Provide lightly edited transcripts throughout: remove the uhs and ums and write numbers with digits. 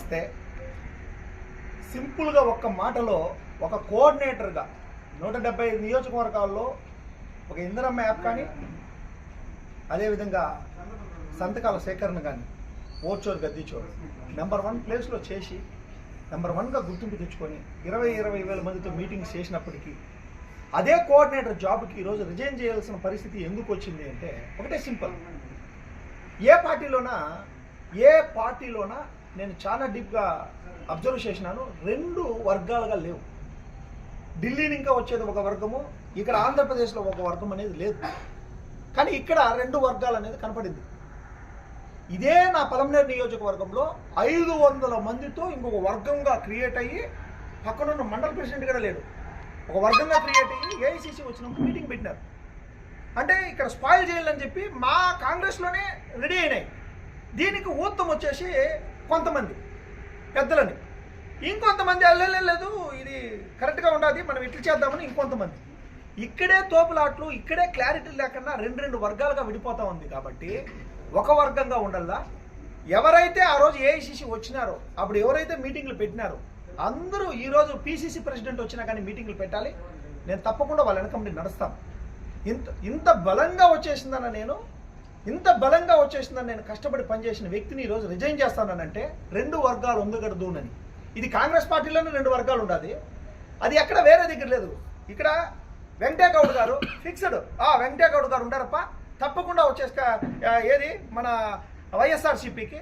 చేస్తే సింపుల్గా ఒక్క మాటలో ఒక కోఆర్డినేటర్గా 175 నియోజకవర్గాల్లో ఒక ఇందిరమ్మ యాప్ కానీ అదేవిధంగా సంతకాల సేకరణ కానీ ఓచోరు గద్దిచోరు నెంబర్ 1 ప్లేస్లో చేసి నెంబర్ 1గా గుర్తింపు తెచ్చుకొని 20,000 మందితో మీటింగ్స్ చేసినప్పటికీ అదే కోఆర్డినేటర్ జాబ్కి ఈరోజు రిజైన్ చేయాల్సిన పరిస్థితి ఎందుకు వచ్చింది అంటే ఒకటే సింపుల్. ఏ పార్టీలోనా నేను చాలా డీప్గా అబ్జర్వ్ చేసినాను, 2 వర్గాలుగా లేవు. ఢిల్లీ ఇంకా వచ్చేది ఒక వర్గము, ఇక్కడ ఆంధ్రప్రదేశ్లో ఒక వర్గం అనేది లేదు. కానీ ఇక్కడ 2 వర్గాలు అనేది కనపడింది. ఇదే నా పలమనేరు నియోజకవర్గంలో 500 మందితో ఇంకొక వర్గంగా క్రియేట్ అయ్యి పక్కనున్న మండల ప్రెసిడెంట్ కూడా లేడు, ఒక వర్గంగా క్రియేట్ అయ్యి ఏఐసిసి వచ్చినప్పుడు మీటింగ్ పెట్టినారు. అంటే ఇక్కడ స్పాయిల్ చేయాలని చెప్పి మా కాంగ్రెస్లోనే రెడీ అయినాయి. దీనికి ఊతం వచ్చేసి కొంతమంది పెద్దలని, ఇంకొంతమంది లేదు ఇది కరెక్ట్గా ఉండాలి మనం ఇట్లా చేద్దామని ఇంకొంతమంది. ఇక్కడే తోపులాట్లు, ఇక్కడే క్లారిటీ లేకుండా 2 వర్గాలుగా విడిపోతూ ఉంది. కాబట్టి ఒక వర్గంగా ఉండాలా. ఎవరైతే ఆ రోజు ఏఐసిసి వచ్చినారో అప్పుడు ఎవరైతే మీటింగ్లు పెట్టినారో అందరూ ఈరోజు పిసిసి ప్రెసిడెంట్ వచ్చినా కానీ మీటింగ్లు పెట్టాలి. నేను తప్పకుండా వాళ్ళ వెనక నడుస్తాను. ఇంత బలంగా వచ్చేసిందన్న నేను కష్టపడి పనిచేసిన వ్యక్తిని ఈరోజు రిజైన్ చేస్తానంటే 2 వర్గాలు ఉండకూడదునని. ఇది కాంగ్రెస్ పార్టీలోనే 2 వర్గాలు ఉండాలి, అది ఎక్కడ వేరే దగ్గర లేదు. ఇక్కడ వెంకటేగౌడ్ గారు ఫిక్స్డ్, వెంకటేగౌడ్ గారు ఉండారప్ప తప్పకుండా వచ్చేసి ఏది మన వైఎస్ఆర్సీపీకి,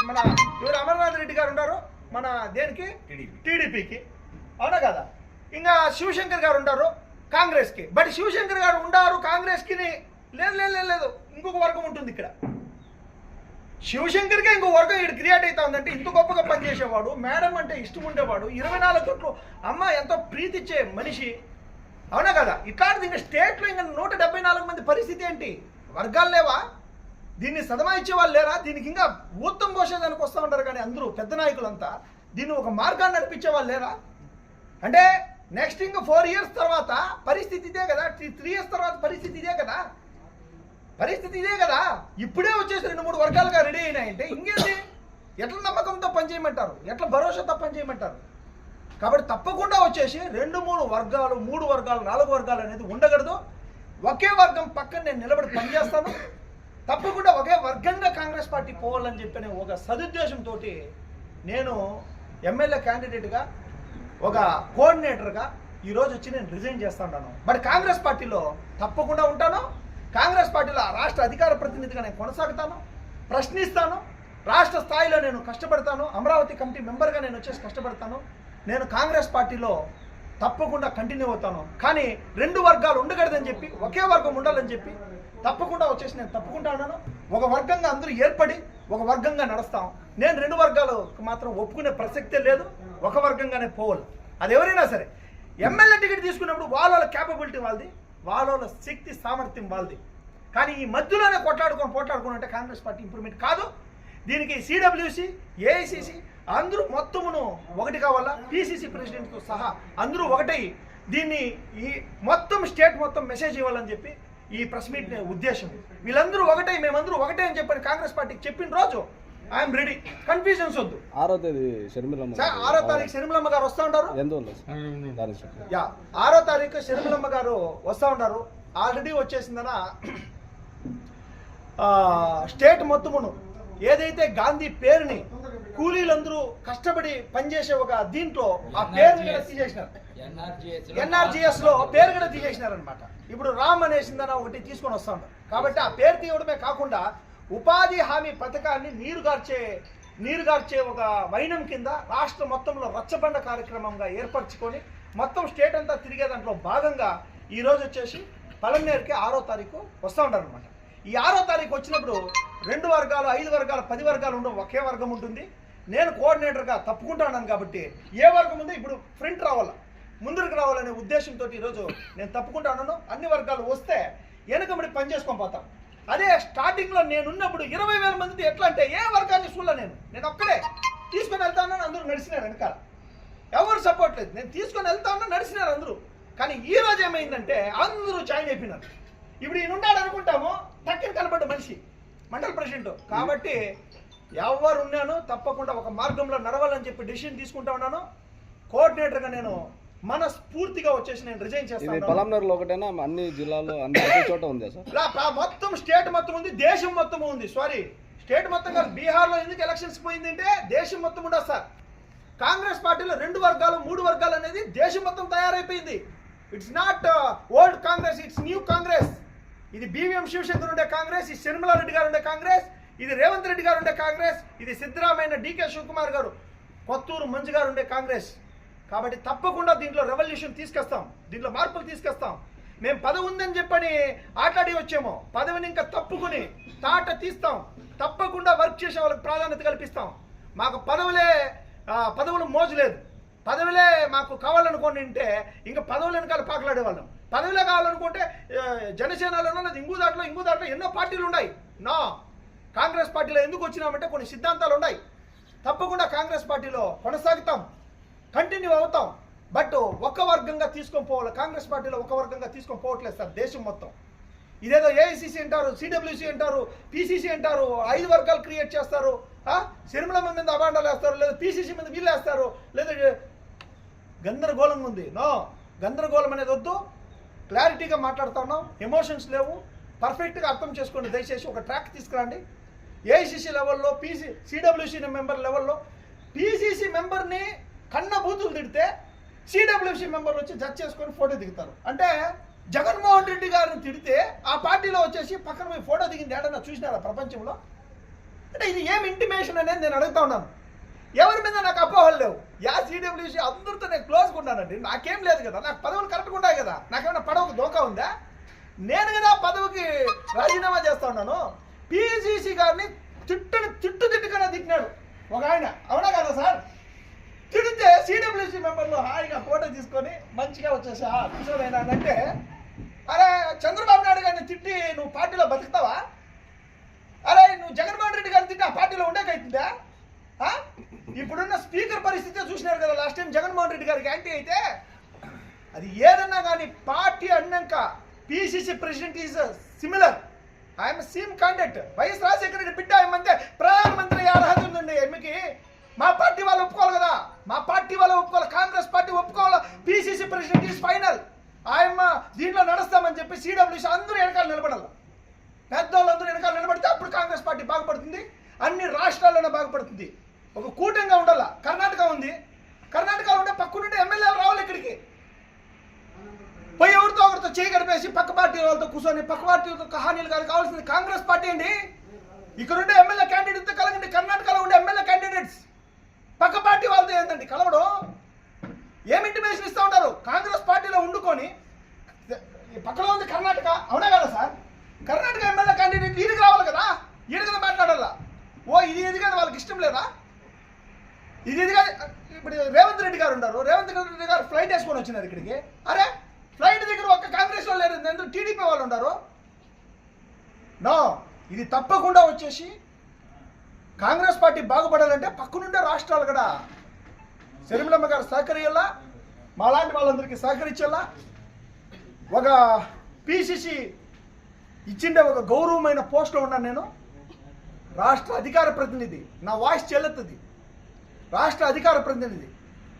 మన ఎవరు అమర్నాథ్ రెడ్డి గారు ఉన్నారు మన దేనికి టీడీపీకి, అవునా కదా. ఇంకా శివశంకర్ గారు ఉంటారు కాంగ్రెస్కి. బట్ శివశంకర్ గారు ఉండారు కాంగ్రెస్కి లేదు, ఇంకొక వర్గం ఉంటుంది ఇక్కడ. శివశంకర్కే ఇంకో వర్గం ఇక్కడ క్రియేట్ అవుతా ఉందంటే ఇంత గొప్పగా పనిచేసేవాడు, మేడం అంటే ఇష్టం ఉండేవాడు, 24 గంటలు అమ్మ ఎంతో ప్రీతిచ్చే మనిషి, అవునా కదా. ఇట్లాంటిది ఇంకా స్టేట్లో ఇంకా 174 మంది పరిస్థితి ఏంటి? వర్గాలు లేవా? దీన్ని సదమా ఇచ్చే వాళ్ళు లేరా? దీనికి ఇంకా ఊతం పోసేదానికి వస్తూ ఉంటారు. కానీ అందరూ పెద్ద నాయకులంతా దీన్ని ఒక మార్గాన్ని నడిపించే వాళ్ళు లేరా? అంటే నెక్స్ట్ ఇంకా 4 years తర్వాత పరిస్థితి ఇదే కదా, 3 years తర్వాత పరిస్థితి ఇదే కదా. ఇప్పుడే వచ్చేసి 2-3 వర్గాలుగా రెడీ అయినాయంటే ఇంకేంటి? ఎట్లా నమ్మకంతో పనిచేయమంటారు, ఎట్లా భరోసాతో పనిచేయమంటారు? కాబట్టి తప్పకుండా వచ్చేసి 2-3 వర్గాలు, 3 వర్గాలు, 4 వర్గాలు అనేది ఉండకూడదు. ఒకే వర్గం పక్కన నేను నిలబడి పనిచేస్తాను. తప్పకుండా ఒకే వర్గంగా కాంగ్రెస్ పార్టీ పోవాలని చెప్పిన ఒక సదుద్దేశంతో నేను ఎమ్మెల్యే క్యాండిడేట్గా, ఒక కోఆర్డినేటర్గా ఈరోజు వచ్చి నేను రిజైన్ చేస్తాను. బట్ కాంగ్రెస్ పార్టీలో తప్పకుండా ఉంటాను. కాంగ్రెస్ పార్టీలో రాష్ట్ర అధికార ప్రతినిధిగా నేను కొనసాగుతాను, ప్రశ్నిస్తాను, రాష్ట్ర స్థాయిలో నేను కష్టపడతాను, అమరావతి కమిటీ మెంబర్గా నేను వచ్చేసి కష్టపడతాను. నేను కాంగ్రెస్ పార్టీలో తప్పకుండా కంటిన్యూ అవుతాను. కానీ 2 వర్గాలు ఉండకూడదని చెప్పి ఒకే వర్గం ఉండాలని చెప్పి తప్పకుండా వచ్చేసి నేను తప్పుకుంటా ఉన్నాను. ఒక వర్గంగా అందరూ ఏర్పడి ఒక వర్గంగా నడుస్తాం. నేను 2 వర్గాలు మాత్రం ఒప్పుకునే ప్రసక్తే లేదు, ఒక వర్గంగానే పోవాలి. అది ఎవరైనా సరే ఎమ్మెల్యే టికెట్ తీసుకున్నప్పుడు వాళ్ళ క్యాపబిలిటీ వాళ్ళది, వాళ్ళ శక్తి సామర్థ్యం వాళ్ళది. కానీ ఈ మధ్యలోనే పోట్లాడుకుని అంటే కాంగ్రెస్ పార్టీ ఇంప్రూవ్మెంట్ కాదు. దీనికి సిడబ్ల్యూసి, ఏఐసిసి అందరూ మొత్తమును ఒకటి కావాలా, పిసిసి ప్రెసిడెంట్తో సహా అందరూ ఒకటై దీన్ని ఈ మొత్తం స్టేట్ మొత్తం మెసేజ్ ఇవ్వాలని చెప్పి ఈ ప్రెస్ మీట్ ఉద్దేశం. వీళ్ళందరూ ఒకటే, మేమందరూ ఒకటే అని చెప్పని కాంగ్రెస్ పార్టీకి చెప్పిన రోజు ఐఎమ్ రెడీ. కన్ఫ్యూజన్స్ వద్దు. 6వ తేదీ షర్మిలమ్మ 6వ తారీఖు షర్మిలమ్మ గారు వస్తూ ఉంటారు. 6వ తారీఖు షర్మిలమ్మ గారు వస్తూ ఉంటారు. ఆల్రెడీ వచ్చేసిందన స్టేట్ మొత్తమును ఏదైతే గాంధీ పేరుని కూలీలందరూ కష్టపడి పనిచేసే ఒక దీంట్లో ఆ పేరు కూడా తీసేసినారు. ఎన్ఆర్జిఎస్ లో పేరు కూడా తీసేసినారనమాట. ఇప్పుడు రామ్ అనేసిందన ఒకటి తీసుకొని వస్తా ఉంటారు. కాబట్టి ఆ పేరు తీయడమే కాకుండా ఉపాధి హామీ పథకాన్ని నీరుగార్చే ఒక వైనం కింద రాష్ట్ర మొత్తంలో రచ్చబండ కార్యక్రమంగా ఏర్పరచుకొని మొత్తం స్టేట్ అంతా తిరిగే దాంట్లో భాగంగా ఈరోజు వచ్చేసి పలమనేరుకి 6వ తారీఖు వస్తూ ఉంటారు అనమాట. ఈ 6వ తారీఖు వచ్చినప్పుడు 2 వర్గాలు, 5 వర్గాలు, 10 వర్గాలు ఉండవు, ఒకే వర్గం ఉంటుంది. నేను కోఆర్డినేటర్గా తప్పుకుంటాను. కాబట్టి ఏ వర్గం ఉందో ఇప్పుడు ఫ్రంట్ రావాలా, ముందుకు రావాలనే ఉద్దేశంతో ఈరోజు నేను తప్పుకుంటాను. అన్ని వర్గాలు వస్తే వెనకబడి పని చేసుకొని పోతాం. అదే స్టార్టింగ్లో నేనున్నప్పుడు 20,000 మంది ఎట్లా అంటే ఏ వర్గాన్ని చూడలే, నేను ఒక్కడే తీసుకొని వెళ్తాను. అందరూ నడిచినారు వెనకాల, ఎవరు సపోర్ట్ లేదు. నేను తీసుకొని వెళ్తాను, నడిచినారు అందరూ. కానీ ఈ రోజు ఏమైందంటే అందరూ జాయిన్ అయిపోయినారు. ఇప్పుడు ఈయన ఉన్నాడు అనుకుంటాము, టక్కని కనబడ్డ మనిషి మండల ప్రెసిడెంట్. కాబట్టి ఎవరు ఉన్నాను తప్పకుండా ఒక మార్గంలో నడవాలని చెప్పి డిసిషన్ తీసుకుంటా ఉన్నాను. కోఆర్డినేటర్గా నేను మనస్ఫూర్తిగా వచ్చేసి నేను రిజైన్ చేస్తాను. పలమనేరులో ఒకటేనా అన్ని జిల్లాలో అన్ని చోట ఉంది సార్? మొత్తం స్టేట్ మొత్తం ఉంది, దేశం మొత్తం ఉంది. సారీ, స్టేట్ మొత్తం కాదు. బీహార్లో ఎందుకు ఎలక్షన్స్ పోయిందంటే దేశం మొత్తం ఉండదు సార్. కాంగ్రెస్ పార్టీలో 2 వర్గాలు 3 వర్గాలు అనేది దేశం మొత్తం తయారైపోయింది. It's not old Congress, it's new Congress. ఇది బీవీఎం శివశంకర్ ఉండే కాంగ్రెస్, ఇది శర్మిలారెడ్డి గారు ఉండే కాంగ్రెస్, ఇది రేవంత్ రెడ్డి గారు ఉండే కాంగ్రెస్, ఇది సిద్ధరామయ్య డీకే శివకుమార్ గారు కొత్తూరు మంజు గారు ఉండే కాంగ్రెస్. కాబట్టి తప్పకుండా దీంట్లో రెవల్యూషన్ తీసుకొస్తాం, దీంట్లో మార్పులు తీసుకొస్తాం. మేము పదవి ఉందని చెప్పని ఆటాడి వచ్చాము, పదవిని ఇంకా తప్పుకుని తాట తీస్తాం. తప్పకుండా వర్క్ చేసే వాళ్ళకి ప్రాధాన్యత కల్పిస్తాం. మాకు పదవులు మోజు లేదు. పదవులే మాకు కావాలనుకోండి అంటే ఇంకా పదవులు వెనకాల పాకలాడేవాళ్ళం. పదవులే కావాలనుకుంటే జనసేనలోనో లేదా ఇంకో దాంట్లో ఎన్నో పార్టీలు ఉన్నాయి. నా కాంగ్రెస్ పార్టీలో ఎందుకు వచ్చినామంటే కొన్ని సిద్ధాంతాలు ఉన్నాయి. తప్పకుండా కాంగ్రెస్ పార్టీలో కొనసాగుతాం, కంటిన్యూ అవుతాం. బట్ ఒక వర్గంగా తీసుకొని పోవాలి. కాంగ్రెస్ పార్టీలో ఒక వర్గంగా తీసుకొని పోవట్లేదు సార్ దేశం మొత్తం. ఇదేదో ఏఐసిసి అంటారు, సిడబ్ల్యూసి అంటారు, పిసిసి అంటారు, 5 వర్గాలు క్రియేట్ చేస్తారు. శర్మిలమ్మ మీద అబాండాలు వేస్తారు, లేదా పిసిసి మీద వీళ్ళు వేస్తారు, లేదా గందరగోళంగా ఉంది. నో, గందరగోళం అనేది వద్దు. క్లారిటీగా మాట్లాడుతా ఉన్నాం, ఎమోషన్స్ లేవు. పర్ఫెక్ట్గా అర్థం చేసుకోండి. దయచేసి ఒక ట్రాక్ తీసుకురండి. ఏఐసిసి లెవెల్లో, సిడబ్ల్యూసి మెంబర్ లెవెల్లో పిసిసి మెంబర్ని కన్న బూతులు తిడితే సిడబ్ల్యూసి మెంబర్లు వచ్చి జడ్జ్ చేసుకొని ఫోటో దిగుతారు. అంటే జగన్మోహన్ రెడ్డి గారిని తిడితే ఆ పార్టీలో వచ్చేసి పక్కన పోయి ఫోటో దిగింది ఏడన్నా చూసినారా ప్రపంచంలో? అంటే ఇది ఏం ఇంటిమేషన్ అనేది నేను అడుగుతా ఉన్నాను. ఎవరి మీద నాకు అపోహలు లేవు. సిడబ్ల్యూసి అందరితో నేను క్లోజ్గా ఉన్నానండి. నాకేం లేదు కదా, నాకు పదవులు కరెక్ట్గా ఉన్నాయి కదా. నాకేమైనా పదవికి దోకా ఉందా? నేను కదా పదవికి రాజీనామా చేస్తా ఉన్నాను. పిసిసి గారిని తిట్టుకనే తిట్టినాడు ఒక ఆయన, అవునా కదా సార్? తిడితే సిడబ్ల్యూసి మెంబర్లు హాయిగా ఫోటో తీసుకొని మంచిగా వచ్చేసా కూర్చోదైనా అంటే, అరే చంద్రబాబు నాయుడు గారిని తిట్టి నువ్వు పార్టీలో బతుకుతావా? అరే నువ్వు జగన్మోహన్ రెడ్డి గారిని తిట్టి ఆ పార్టీలో ఉండేకైతుందా? ఇప్పుడున్న స్పీకర్ పరిస్థితి చూసినారు కదా. లాస్ట్ టైం జగన్మోహన్ రెడ్డి గారికి యాంటీ అయితే అది ఏదన్నా కానీ పార్టీ అన్నాక PCC president is similar. I'm same contact. YS Rajasekhara Reddy బిడ్డ ఏమంటే ప్రధానమంత్రి అర్హత ఉందండి ఎమ్మికి. మా పార్టీ వాళ్ళు ఒప్పుకోవాలి కదా, మా పార్టీ వాళ్ళు ఒప్పుకోవాలి, కాంగ్రెస్ పార్టీ ఒప్పుకోవాలి. PCC president is final. ఆయమ్మ దీంట్లో నడుస్తామని చెప్పి సిడబ్ల్యూసి అందరూ వెనకాల నిలబడాలి. పెద్దవాళ్ళందరూ వెనకాల నిలబడితే అప్పుడు కాంగ్రెస్ పార్టీ బాగుపడుతుంది, అన్ని రాష్ట్రాల్లోనే బాగుపడుతుంది. ఒక కూటంగా ఉండాల. కర్ణాటక ఉంది, కర్ణాటకలో ఉంటే పక్కనుండే ఎమ్మెల్యేలు రావాలి ఇక్కడికి. పోయి ఒకరితో చేయి గడిపేసి పక్క పార్టీ వాళ్ళతో కూర్చొని పక్క పార్టీలతో కహానీలు కాదు. కావాల్సింది కాంగ్రెస్ పార్టీ అండి. ఇక్కడ ఉండే ఎమ్మెల్యే క్యాండిడేట్తో కలగండి. కర్ణాటకలో ఉండే ఎమ్మెల్యే క్యాండిడేట్స్ పక్క పార్టీ వాళ్ళతో ఏంటండి కలవడం? ఏమి ఇంటిమేషన్ ఇస్తూ ఉంటారు? కాంగ్రెస్ పార్టీలో ఉండుకొని పక్కలో ఉంది కర్ణాటక, అవునా కదా సార్? కర్ణాటక ఎమ్మెల్యే క్యాండిడేట్ ఈడికి రావాలి కదా, ఈడి కదా మాట్లాడాలా. ఇది కదా వాళ్ళకి ఇష్టం లేదా? ఇది కాదు. ఇప్పుడు రేవంత్ రెడ్డి గారు ఉన్నారు, రేవంత్ రెడ్డి గారు ఫ్లైట్ వేసుకొని వచ్చినారు ఇక్కడికి. అరే ఫ్లైట్ దగ్గర ఒక్క కాంగ్రెస్ వాళ్ళు లేరు, ఎందుకు టీడీపీ వాళ్ళు ఉన్నారు? నో, ఇది తప్పకుండా వచ్చేసి కాంగ్రెస్ పార్టీ బాగుపడాలంటే పక్కనుండే రాష్ట్రాలు కూడా శర్మిలమ్మ గారు సహకరియాలా, మాలాంటి వాళ్ళందరికీ సహకరించాలా. ఒక పిసిసి ఇచ్చిండే ఒక గౌరవమైన పోస్ట్లో ఉన్నాను నేను. రాష్ట్ర అధికార ప్రతినిధి, నా వాయిస్ చెల్లుతుంది. రాష్ట్ర అధికార ప్రతినిధి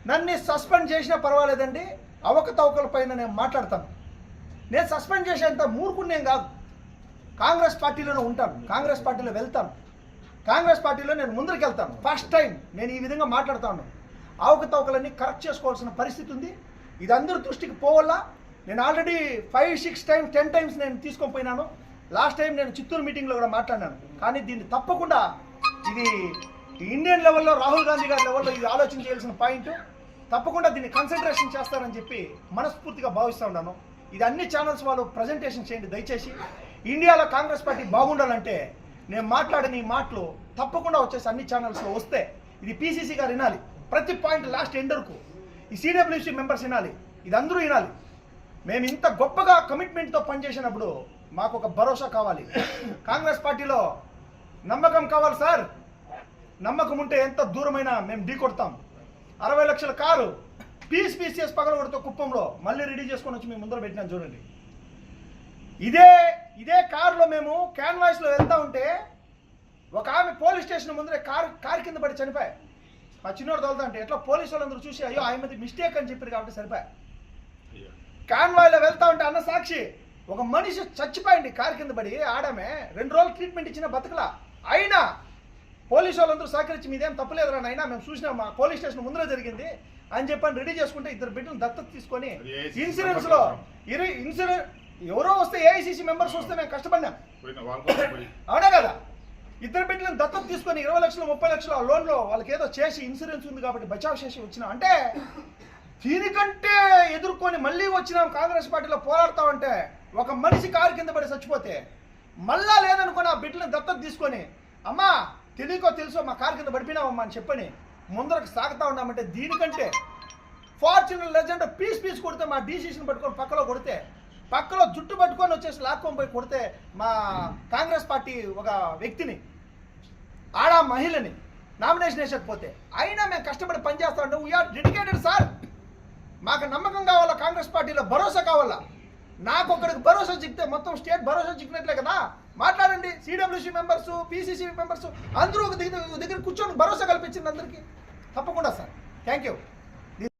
నన్ను సస్పెండ్ చేసినా పర్వాలేదండి, అవకతవకల పైన నేను మాట్లాడతాను. నేను సస్పెండ్ చేసేంత మూర్ఖునేం కాదు. కాంగ్రెస్ పార్టీలోనే ఉంటాను, కాంగ్రెస్ పార్టీలో వెళ్తాను, కాంగ్రెస్ పార్టీలో నేను ముందరికి వెళ్తాను. ఫస్ట్ టైం నేను ఈ విధంగా మాట్లాడుతూ ఉన్నాను. అవకతవకలన్నీ కరెక్ట్ చేసుకోవాల్సిన పరిస్థితి ఉంది. ఇది అందరూ దృష్టికి పోవాలా. నేను ఆల్రెడీ 5, 6 టైమ్స్ 10 టైమ్స్ నేను తీసుకొని పోయినాను. లాస్ట్ టైం నేను చిత్తూరు మీటింగ్లో కూడా మాట్లాడినాను. కానీ దీన్ని తప్పకుండా ఇది ఇండియన్ లెవెల్లో రాహుల్ గాంధీ గారి లెవెల్లో ఇది ఆలోచన చేయాల్సిన పాయింట్. తప్పకుండా దీన్ని కన్సన్ట్రేషన్ చేస్తారని చెప్పి మనస్ఫూర్తిగా భావిస్తూ ఉన్నాను. ఇది అన్ని ఛానల్స్ వాళ్ళు ప్రజెంటేషన్ చేయండి దయచేసి. ఇండియాలో కాంగ్రెస్ పార్టీ బాగుండాలంటే నేను మాట్లాడిన ఈ మాటలు తప్పకుండా వచ్చేసి అన్ని ఛానల్స్లో వస్తే ఇది పిసిసి గారు వినాలి. ప్రతి పాయింట్ లాస్ట్ ఎండ్ వరకు ఈ సిడబ్ల్యూసి మెంబర్స్ వినాలి, ఇది అందరూ వినాలి. మేము ఇంత గొప్పగా కమిట్మెంట్తో పనిచేసినప్పుడు మాకు ఒక భరోసా కావాలి. కాంగ్రెస్ పార్టీలో నమ్మకం కావాలి సార్. నమ్మకం ఉంటే ఎంత దూరమైనా మేము ఢీ కొడతాం. 60 లక్షల కారు పీసీఎస్ పగలగొడతో కుప్పంలో మళ్ళీ రెడీ చేసుకొని వచ్చి మేము ముందర పెట్టినాం చూడండి. ఇదే కారులో మేము క్యాన్వాస్లో వెళ్తా ఉంటే ఒక ఆమె పోలీస్ స్టేషన్ ముందరే కారు కింద పడి చనిపోయి మా చిన్నోడు తోలుతా అంటే ఎట్లా పోలీసు వాళ్ళందరూ చూసి అయ్యో ఆయనది మిస్టేక్ అని చెప్పారు కాబట్టి సరిపోయి. కాన్వాయ్లో వెళ్తా ఉంటే అన్న సాక్షి ఒక మనిషి చచ్చిపోయింది కారు కింద పడి, ఆడమే 2 రోజులు ట్రీట్మెంట్ ఇచ్చిన బతకలా. అయినా పోలీసు వాళ్ళందరూ సహకరించి మీదేం తప్పలేదురా అయినా మేము చూసినాం మా పోలీస్ స్టేషన్ ముందరే జరిగింది అని చెప్పని రెడీ చేసుకుంటే 2 బిడ్డలు దత్తత తీసుకొని ఇన్సూరెన్స్ లో ఇన్సూరెన్స్ ఎవరో వస్తే ఏఐసిసి మెంబర్స్ వస్తే మేము కష్టపడినాం అవునా కదా. 2 బిడ్డలను దత్తత తీసుకొని 20 లక్షలు 30 లక్షలు ఆ లోన్లో వాళ్ళకి ఏదో చేసి ఇన్సూరెన్స్ ఉంది కాబట్టి బచావ్ చేసి వచ్చినాం. అంటే దీనికంటే ఎదుర్కొని మళ్ళీ వచ్చినాం కాంగ్రెస్ పార్టీలో పోరాడుతా ఉంటే ఒక మనిషి కారు కింద పడి చచ్చిపోతే మళ్ళా లేదనుకుని ఆ బిడ్డలను దత్తత తీసుకొని అమ్మా తెలియకో తెలుసో మా కారు కింద పడిపోయినామమ్మా అని చెప్పని ముందరకు సాగుతా ఉన్నామంటే దీనికంటే ఫార్చ్యూనర్ లెజెండ్ పీస్ కొడితే మా డీసీసీని పట్టుకొని పక్కలో జుట్టు పట్టుకొని వచ్చేసి లాక్కొని పోయి కొడితే మా కాంగ్రెస్ పార్టీ ఒక వ్యక్తిని ఆడ మహిళని నామినేషన్ వేసకపోతే అయినా మేము కష్టపడి పనిచేస్తా ఉంటే వీఆర్ డెడికేటెడ్ సార్. మాకు నమ్మకం కావాలా, కాంగ్రెస్ పార్టీలో భరోసా కావాలా. నాకు ఒకరికి భరోసా చిక్కితే మొత్తం స్టేట్ భరోసా చిక్కినట్లే కదా. మాట్లాడండి, సిడబ్ల్యూసీ మెంబర్స్, పిసిసి మెంబర్స్ అందరూ ఒక దగ్గర కూర్చొని భరోసా కల్పించింది అందరికీ. తప్పకుండా సార్, థ్యాంక్ యూ.